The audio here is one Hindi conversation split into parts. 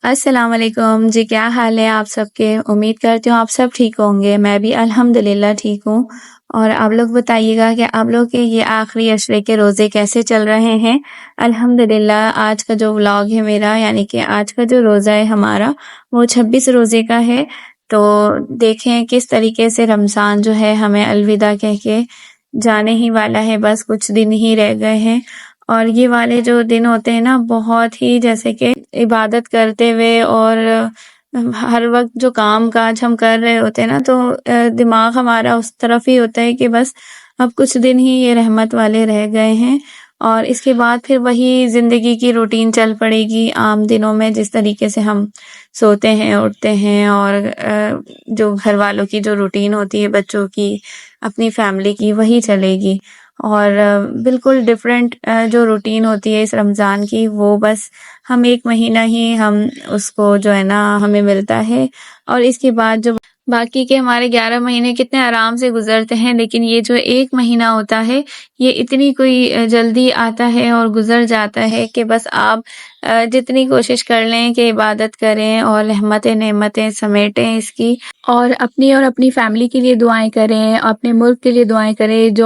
अस्सलाम वालेकुम जी, क्या हाल है आप सबके? उम्मीद करती हूँ आप सब ठीक होंगे। मैं भी अल्हम्दुलिल्लाह ठीक हूँ। और आप लोग बताइएगा कि आप लोग के ये आखिरी अशरे के रोज़े कैसे चल रहे हैं? अल्हम्दुलिल्लाह आज का जो व्लॉग है मेरा, यानी कि आज का जो रोज़ा है हमारा, वो 26 रोज़े का है। तो देखें किस तरीके से रमज़ान जो है हमें अलविदा कह के जाने ही वाला है, बस कुछ दिन ही रह गए हैं। और ये वाले जो दिन होते हैं ना, बहुत ही जैसे कि इबादत करते हुए और हर वक़्त जो काम-काज हम कर रहे होते हैं ना, तो दिमाग हमारा उस तरफ ही होता है कि बस अब कुछ दिन ही ये रहमत वाले रह गए हैं और इसके बाद फिर वही ज़िंदगी की रूटीन चल पड़ेगी आम दिनों में, जिस तरीके से हम सोते हैं, उठते हैं और जो घरवालों की जो रूटीन होती है, बच्चों की, अपनी फैमिली की, वही चलेगी। और बिल्कुल डिफरेंट जो रूटीन होती है इस रमज़ान की, वो बस हम 1 महीना ही हम उसको जो है ना हमें मिलता है और इसके बाद जो बाकी के हमारे 11 महीने कितने आराम से गुज़रते हैं, लेकिन ये जो 1 महीना होता है, ये इतनी कोई जल्दी आता है और गुज़र जाता है कि बस आप जितनी कोशिश कर लें कि इबादत करें और रहमतें, नेमतें समेटें इसकी और अपनी फैमिली के लिए दुआएँ करें, अपने मुल्क के लिए दुआएँ करें,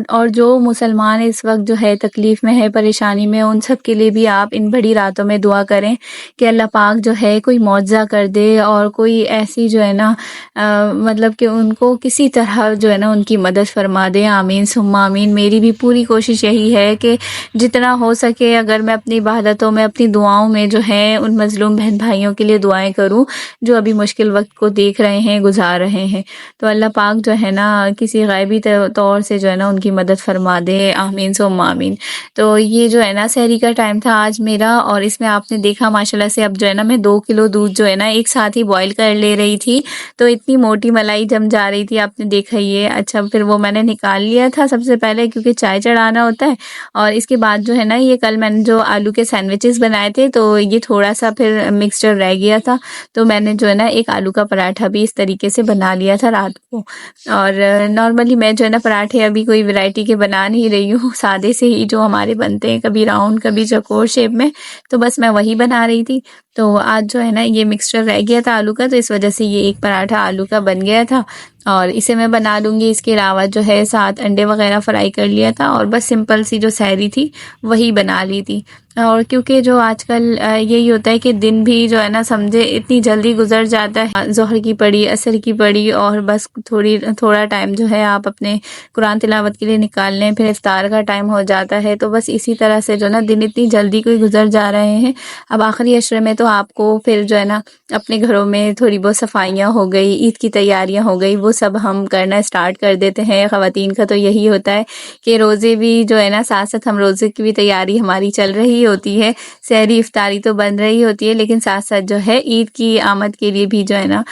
और जो मुसलमान इस वक़्त जो है तकलीफ़ में है, परेशानी में, उन सब के लिए भी आप इन बड़ी रातों में दुआ करें कि अल्लाह पाक जो है कोई मौज़ा कर दे और कोई ऐसी जो है ना मतलब कि उनको किसी तरह जो है ना उनकी मदद फरमा दे। आमीन सुम्मा आमीन। मेरी भी पूरी कोशिश यही है कि जितना हो सके अगर मैं अपनी इबादतों में, अपनी दुआओं में जो है उन मज़लूम बहन भाइयों के लिए दुआएँ करूँ जो अभी मुश्किल वक़्त को देख रहे हैं, गुज़ार रहे हैं। तो अल्लाह पाक जो है ना किसी ग़ैबी तौर से जो है ना उनकी मदद फरमा दे। आमीन सुम्मा आमीन। तो ये जो है ना सहरी का टाइम था आज मेरा और इसमें आपने देखा माशाल्लाह से अब जो है ना मैं 2 किलो दूध जो है ना एक साथ ही बॉयल कर ले रही थी, तो इतनी मोटी मलाई जम जा रही थी, आपने देखा ही है। अच्छा, फिर वो मैंने निकाल लिया था सबसे पहले क्योंकि चाय चढ़ाना होता है और इसके बाद जो है ना ये कल मैंने जो आलू के सैंडविचेस बनाए थे, तो ये थोड़ा-सा फिर मिक्सचर रह गया था, तो मैंने जो है ना एक आलू का पराठा भी इस तरीके से बना लिया था रात को। और नॉर्मली मैं जो है ना पराठे अभी कोई वैरायटी के बना नहीं रही हूँ, सादे से ही जो हमारे बनते हैं, कभी राउंड कभी चौकोर शेप में, तो बस मैं वही बना रही थी। तो आज जो है ना ये मिक्सचर रह गया था आलू का, तो इस वजह से ये एक पराठा आलू का बन गया था और इसे मैं बना लूँगी। इसके अलावा जो है 7 अंडे वगैरह फ्राई कर लिया था और बस सिंपल सी जो सहरी थी वही बना ली थी। और क्योंकि जो आजकल यही होता है कि दिन भी जो है ना समझे इतनी जल्दी गुजर जाता है, ज़ोहर की पड़ी, असर की पड़ी और बस थोड़ा टाइम जो है आप अपने कुरान तिलावत के लिए निकाल लें, फिर इफ्तार का टाइम हो जाता है, तो बस इसी तरह से जो ना दिन इतनी जल्दी कोई गुजर जा रहे हैं। अब आखिरी अशरे में तो आपको फिर जो है ना अपने घरों में थोड़ी बहुत सफाइयाँ हो गई, ईद की तैयारियाँ हो गई, वो सब हम करना स्टार्ट कर देते हैं। ख़वातीन का तो यही होता है कि रोज़े भी जो है ना साथ साथ हम रोज़े की भी तैयारी हमारी चल रही होती है, सहरी इफ्तारी तो बन रही होती है, लेकिन साथ साथ जो है ईद की आमद के लिए भी जो है ना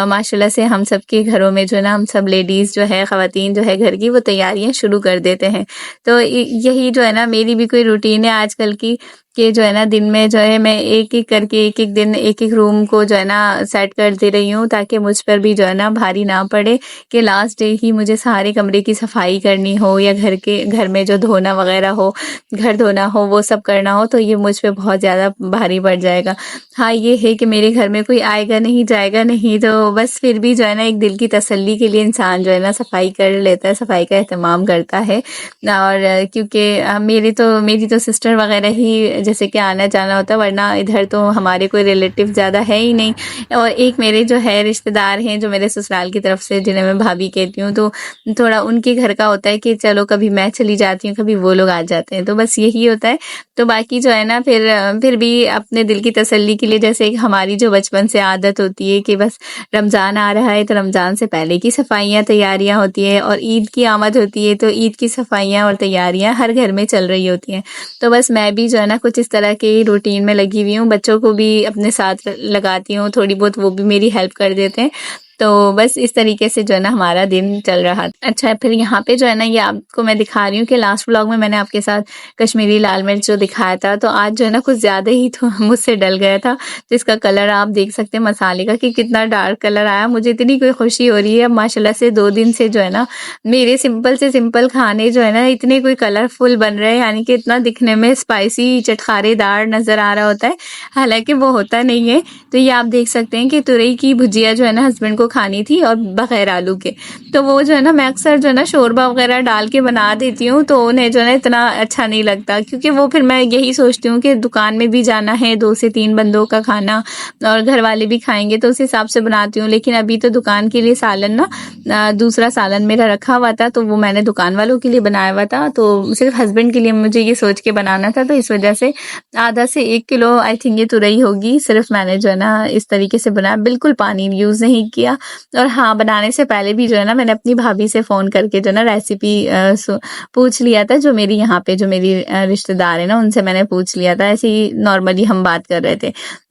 माशाल्लाह से हम सब के घरों में जो है ना हम सब लेडीज़ जो है ख़वातीन जो है घर की वो तैयारियाँ शुरू कर देते हैं। तो यही जो है ना मेरी भी कोई रूटीन है आजकल की कि जो है ना दिन में जो है मैं एक-एक करके एक-एक दिन एक-एक रूम को जो है ना सेट कर दे रही हूँ ताकि मुझ पर भी जो है ना भारी ना पड़े कि लास्ट डे ही मुझे सारे कमरे की सफाई करनी हो या घर में जो धोना वगैरह हो, घर धोना हो, वो सब करना हो, तो ये मुझ पे बहुत ज़्यादा भारी पड़ जाएगा। हाँ, ये है कि मेरे घर में कोई आएगा नहीं, जाएगा नहीं, तो बस फिर भी जो है ना एक दिल की तसल्ली के लिए इंसान जो है ना सफाई कर लेता है, सफाई का एहतमाम करता है। और क्योंकि मेरी तो सिस्टर वगैरह ही जैसे कि आना जाना होता है, वरना इधर तो हमारे कोई रिलेटिव ज़्यादा है ही नहीं। और एक मेरे जो है रिश्तेदार हैं जो मेरे ससुराल की तरफ से, जिन्हें मैं भाभी कहती हूँ, तो थोड़ा उनके घर का होता है कि चलो कभी मैं चली जाती हूँ, कभी वो लोग आ जाते हैं, तो बस यही होता है। तो बाकी जो है ना फिर भी अपने दिल की तसल्ली के लिए, जैसे एक हमारी जो बचपन से आदत होती है कि बस रमज़ान आ रहा है तो रमज़ान से पहले की सफाइयाँ तैयारियाँ होती है और ईद की आमद होती है तो ईद की सफाइयाँ और तैयारियाँ हर घर में चल रही होती हैं। तो बस मैं भी जो है ना कुछ इस तरह की रूटीन में लगी हुई हूँ, बच्चों को भी अपने साथ लगाती हूँ, थोड़ी बहुत वो भी मेरी हेल्प कर देते हैं। तो बस इस तरीके से जो है ना हमारा दिन चल रहा था। अच्छा, फिर यहाँ पे जो है ना ये आपको मैं दिखा रही हूँ कि लास्ट व्लॉग में मैंने आपके साथ कश्मीरी लाल मिर्च जो दिखाया था, तो आज जो है ना कुछ ज़्यादा ही तो मुझसे डल गया था। तो इसका कलर आप देख सकते हैं मसाले का कि कितना डार्क कलर आया। मुझे इतनी कोई खुशी हो रही है अब माशाल्लाह से 2 दिन से जो है ना मेरे सिंपल से सिंपल खाने जो है ना इतने कोई कलरफुल बन रहे हैं, यानी कि इतना दिखने में स्पाइसी चटखारेदार नज़र आ रहा होता है, हालाँकि वो होता नहीं है। तो ये आप देख सकते हैं कि तुरई की भुजिया जो है ना हस्बैंड को खानी थी और बग़ैर आलू के। तो वो जो है ना मैं अक्सर जो है ना शोरबा वग़ैरह डाल के बना देती हूँ, तो उन्हें जो है ना इतना अच्छा नहीं लगता, क्योंकि वो फिर मैं यही सोचती हूँ कि दुकान में भी जाना है, 2 से 3 बंदों का खाना और घर वाले भी खाएँगे, तो उस हिसाब से बनाती हूँ। लेकिन अभी तो दुकान के लिए सालन ना दूसरा सालन मेरा रखा हुआ था, तो वो मैंने दुकान वालों के लिए बनाया हुआ था, तो सिर्फ़ हस्बैंड के लिए मुझे ये सोच के बनाना था, तो इस वजह से आधा से 1 किलो आई थिंक ये तुरई होगी, सिर्फ़ मैंने जो है ना इस तरीके से बनाया, बिल्कुल पानी यूज़ नहीं किया। और हाँ, बनाने से पहले भी जो है ना मैंने अपनी भाभी से फ़ोन करके जो ना रेसिपी पूछ लिया था, जो मेरी यहाँ पे जो मेरी रिश्तेदार है ना उनसे मैंने पूछ लिया था, ऐसे ही नॉर्मली हम बात कर रहे थे।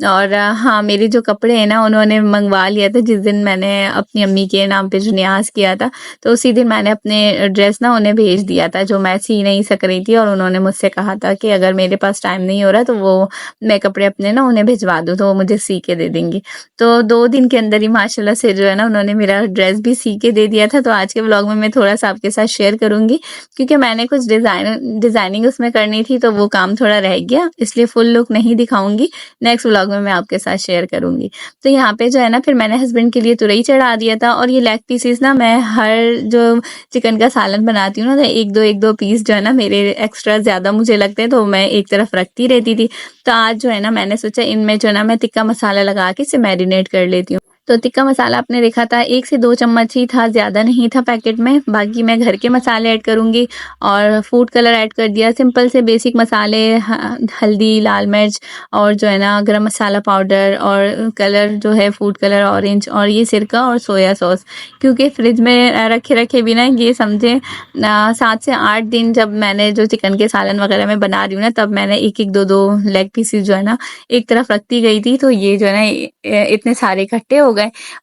और हाँ, मेरे जो कपड़े हैं ना उन्होंने मंगवा लिया था जिस दिन मैंने अपनी अम्मी के नाम पे जो न्याज़ किया था, तो उसी दिन मैंने अपने ड्रेस ना उन्हें भेज दिया था जो मैं सी नहीं सक रही थी, और उन्होंने मुझसे कहा था कि अगर मेरे पास टाइम नहीं हो रहा तो वो मैं कपड़े अपने ना उन्हें भिजवा दूँ, तो वो मुझे सी के दे देंगी। तो 2 दिन के अंदर ही माशाल्लाह से जो है ना उन्होंने मेरा ड्रेस भी सी के दे दिया था। तो आज के व्लॉग में मैं थोड़ा-सा आपके साथ शेयर करूँगी, क्योंकि मैंने कुछ डिज़ाइनिंग उसमें करनी थी, तो वो काम थोड़ा रह गया, इसलिए फुल लुक नहीं दिखाऊँगी। नेक्स्ट व्लॉग में मैं आपके साथ शेयर करूँगी। तो यहाँ पे जो है ना फिर मैंने हस्बैंड के लिए तुरई चढ़ा दिया था, और ये लेग पीसेस ना मैं हर जो चिकन का सालन बनाती हूँ ना, तो 1-2 पीस जो है ना मेरे एक्स्ट्रा ज़्यादा मुझे लगते हैं, तो मैं एक तरफ रखती रहती थी। तो आज जो है ना मैंने सोचा इनमें जो है ना मैं टिक्का मसाला लगा के इसे मैरिनेट कर लेती हूँ। तो टिक्का मसाला आपने देखा था 1 से 2 चम्मच ही था, ज़्यादा नहीं था पैकेट में। बाकी मैं घर के मसाले ऐड करूँगी और फूड कलर ऐड कर दिया, सिंपल से बेसिक मसाले, हल्दी, लाल मिर्च और जो है ना गरम मसाला पाउडर, और कलर जो है फूड कलर ऑरेंज, और ये सिरका और सोया सॉस। क्योंकि फ्रिज में रखे भी ना ये समझे 7 से 8 दिन जब मैंने जो चिकन के सालन वगैरह मैं बना रही हूँ ना, तब मैंने 1-1 2-2 लेग पीसेस जो है ना एक तरफ रखती गई थी, तो ये जो है ना इतने सारे इकट्ठे हो गए।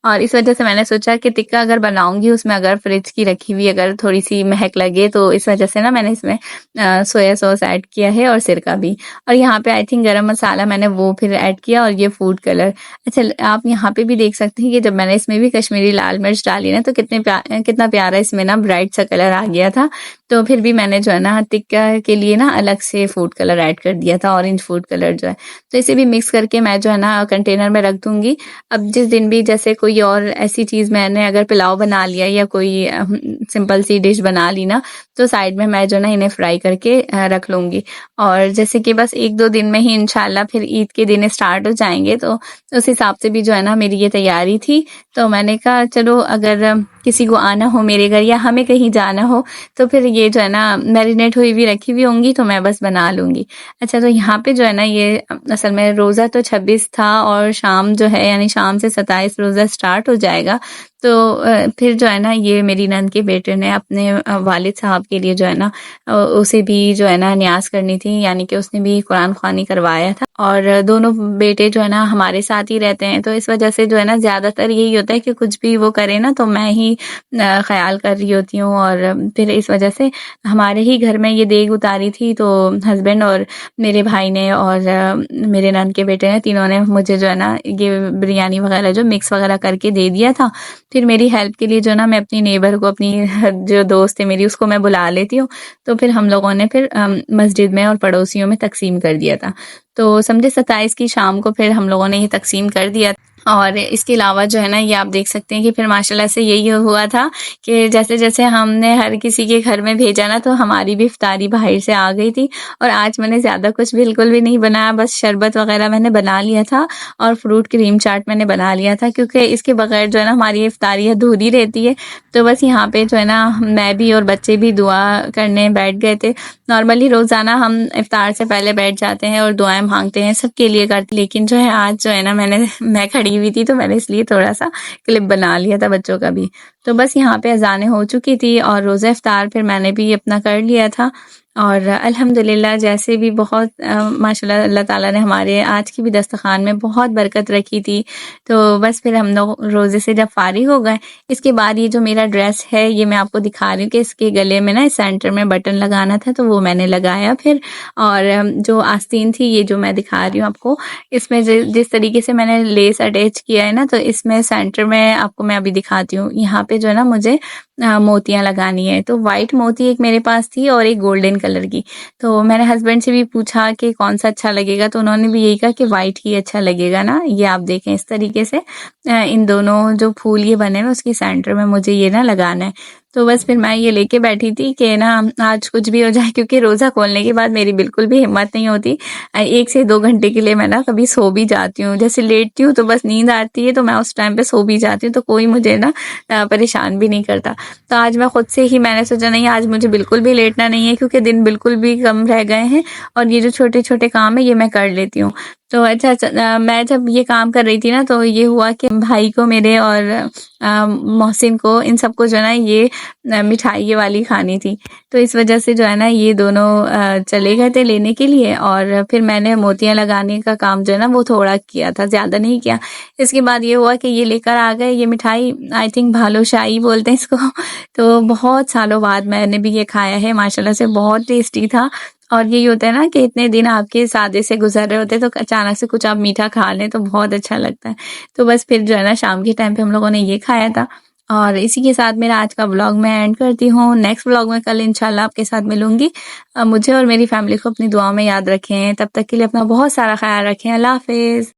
और इस वजह से मैंने सोचा कि टिक्का अगर बनाऊंगी उसमें अगर फ्रिज की रखी हुई अगर थोड़ी सी महक लगे, तो इस वजह से ना मैंने इसमें सोया सॉस ऐड किया है और सिरका भी। और यहाँ पे आई थिंक गरम मसाला मैंने वो फिर ऐड किया, और ये फूड कलर। अच्छा, आप यहाँ पे भी देख सकते हैं कि जब मैंने इसमें भी कश्मीरी लाल मिर्च डाली ना, तो कितना प्यारा इसमें ना ब्राइट सा कलर आ गया था। तो फिर भी मैंने जो है ना टिक्का के लिए ना अलग से फूड कलर ऐड कर दिया था, ऑरेंज फूड कलर जो है। तो इसे भी मिक्स करके मैं जो है ना कंटेनर में रख दूंगी। अब जिस दिन भी जैसे कोई और ऐसी चीज़ मैंने अगर पुलाव बना लिया या कोई सिंपल सी डिश बना ली ना, तो साइड में मैं जो ना इन्हें फ्राई करके रख लूँगी। और जैसे कि बस 1-2 दिन में ही इंशाल्लाह फिर ईद के दिन स्टार्ट हो जाएंगे, तो उस हिसाब से भी जो है ना मेरी ये तैयारी थी। तो मैंने कहा चलो अगर किसी को आना हो मेरे घर या हमें कहीं जाना हो, तो फिर ये जो है ना मैरिनेट हुई भी रखी हुई होंगी, तो मैं बस बना लूँगी। अच्छा, तो यहाँ पे जो है ना ये असल में रोज़ा तो 26 था, और शाम जो है यानी शाम से 27 रोज़ा स्टार्ट हो जाएगा। तो फिर जो है ना ये मेरी नंद के बेटे ने अपने वालिद साहब के लिए जो है ना उसे भी जो है ना न्याज़ करनी थी, यानी कि उसने भी कुरान ख़वानी करवाया था। और दोनों बेटे जो है ना हमारे साथ ही रहते हैं, तो इस वजह से जो है ना ज़्यादातर यही होता है कि कुछ भी वो करे ना तो मैं ही ख़याल कर रही होती हूँ। और फिर इस वजह से हमारे ही घर में ये देग उतारी थी, तो हस्बैंड और मेरे भाई ने और मेरे नंद के बेटे ने, तीनों ने मुझे जो है ना ये बिरयानी वगैरह जो मिक्स वगैरह करके दे दिया था। फिर मेरी हेल्प के लिए जो ना मैं अपनी नेबर को, अपनी जो दोस्त है मेरी, उसको मैं बुला लेती हूँ। तो फिर हम लोगों ने फिर मस्जिद में और पड़ोसियों में तकसीम कर दिया था। तो समझे 27 की शाम को फिर हम लोगों ने ये तकसीम कर दिया। और इसके अलावा जो है ना ये आप देख सकते हैं कि फिर माशाल्लाह से यही हुआ था कि जैसे-जैसे हमने हर किसी के घर में भेजा ना, तो हमारी भी इफ्तारी बाहर से आ गई थी। और आज मैंने ज़्यादा कुछ बिल्कुल भी नहीं बनाया, बस शरबत वगैरह मैंने बना लिया था और फ्रूट क्रीम चाट मैंने बना लिया था, क्योंकि इसके बगैर जो है ना हमारी इफ्तारी अधूरी रहती है। तो बस यहाँ पे जो है ना मैं भी और बच्चे भी दुआ करने बैठ गए थे। नॉर्मली रोज़ाना हम इफ्तार से पहले बैठ जाते हैं और दुआएं मांगते हैं, सबके लिए करते, लेकिन जो है आज जो है ना मैं खड़ी हुई थी, तो मैंने इसलिए थोड़ा सा क्लिप बना लिया था बच्चों का भी। तो बस यहाँ पे अज़ानें हो चुकी थी और रोज़ा इफ्तार फिर मैंने भी अपना कर लिया था। और अल्हम्दुलिल्लाह जैसे भी बहुत माशाल्लाह अल्लाह ताला ने हमारे आज की भी दस्तरख़्वान में बहुत बरकत रखी थी। तो बस फिर हम लोग रोज़े से जब फ़ारिग हो गए, इसके बाद ये जो मेरा ड्रेस है ये मैं आपको दिखा रही हूँ कि इसके गले में ना सेंटर में बटन लगाना था तो वो मैंने लगाया फिर। और जो आस्तीन थी ये जो मैं दिखा रही हूँ आपको, इसमें जिस तरीके से मैंने लेस अटैच किया है ना, तो इसमें सेंटर में आपको मैं अभी दिखाती हूँ। यहाँ पे जो है ना मुझे मोतियाँ लगानी है। तो व्हाइट मोती एक मेरे पास थी और एक गोल्डन कलर की। तो मैंने हस्बैंड से भी पूछा कि कौन-सा अच्छा लगेगा, तो उन्होंने भी यही कहा कि व्हाइट ही अच्छा लगेगा ना। ये आप देखें इस तरीके से इन दोनों जो फूल ये बने हुए उसके सेंटर में मुझे ये ना लगाना है। तो बस फिर मैं ये लेके बैठी थी कि ना आज कुछ भी हो जाए, क्योंकि रोज़ा खोलने के बाद मेरी बिल्कुल भी हिम्मत नहीं होती। 1 से 2 घंटे के लिए मैं ना कभी सो भी जाती हूँ। जैसे लेटती हूँ तो बस नींद आती है, तो मैं उस टाइम पे सो भी जाती हूँ, तो कोई मुझे ना परेशान भी नहीं करता। तो आज मैं खुद से ही मैंने सोचा नहीं, आज मुझे बिल्कुल भी लेटना नहीं है, क्योंकि दिन बिल्कुल भी कम रह गए हैं और ये जो छोटे-छोटे काम है ये मैं कर लेती हूँ। तो मैं जब ये काम कर रही थी ना, तो ये हुआ कि भाई को मेरे और मोहसिन को, इन सबको जो है ना ये मिठाई ये वाली खानी थी। तो इस वजह से जो है ना ये दोनों चले गए थे लेने के लिए, और फिर मैंने मोतियाँ लगाने का काम जो है ना वो थोड़ा किया था, ज़्यादा नहीं किया। इसके बाद ये हुआ कि ये लेकर आ गए ये मिठाई, आई थिंक बालूशाही बोलते हैं इसको। तो बहुत सालों बाद मैंने भी ये खाया है, माशाल्लाह से बहुत टेस्टी था। और यही होता है ना कि इतने दिन आपके सादे से गुज़र रहे होते हैं, तो अचानक से कुछ आप मीठा खा लें तो बहुत अच्छा लगता है। तो बस फिर जो है ना शाम के टाइम पे हम लोगों ने ये खाया था। और इसी के साथ मेरा आज का व्लॉग मैं एंड करती हूँ। नेक्स्ट व्लॉग में कल इंशाल्लाह आपके साथ मिलूँगी। मुझे और मेरी फैमिली को अपनी दुआ में याद रखें। तब तक के लिए अपना बहुत सारा ख़्याल रखें। अल्लाह हाफ़िज़।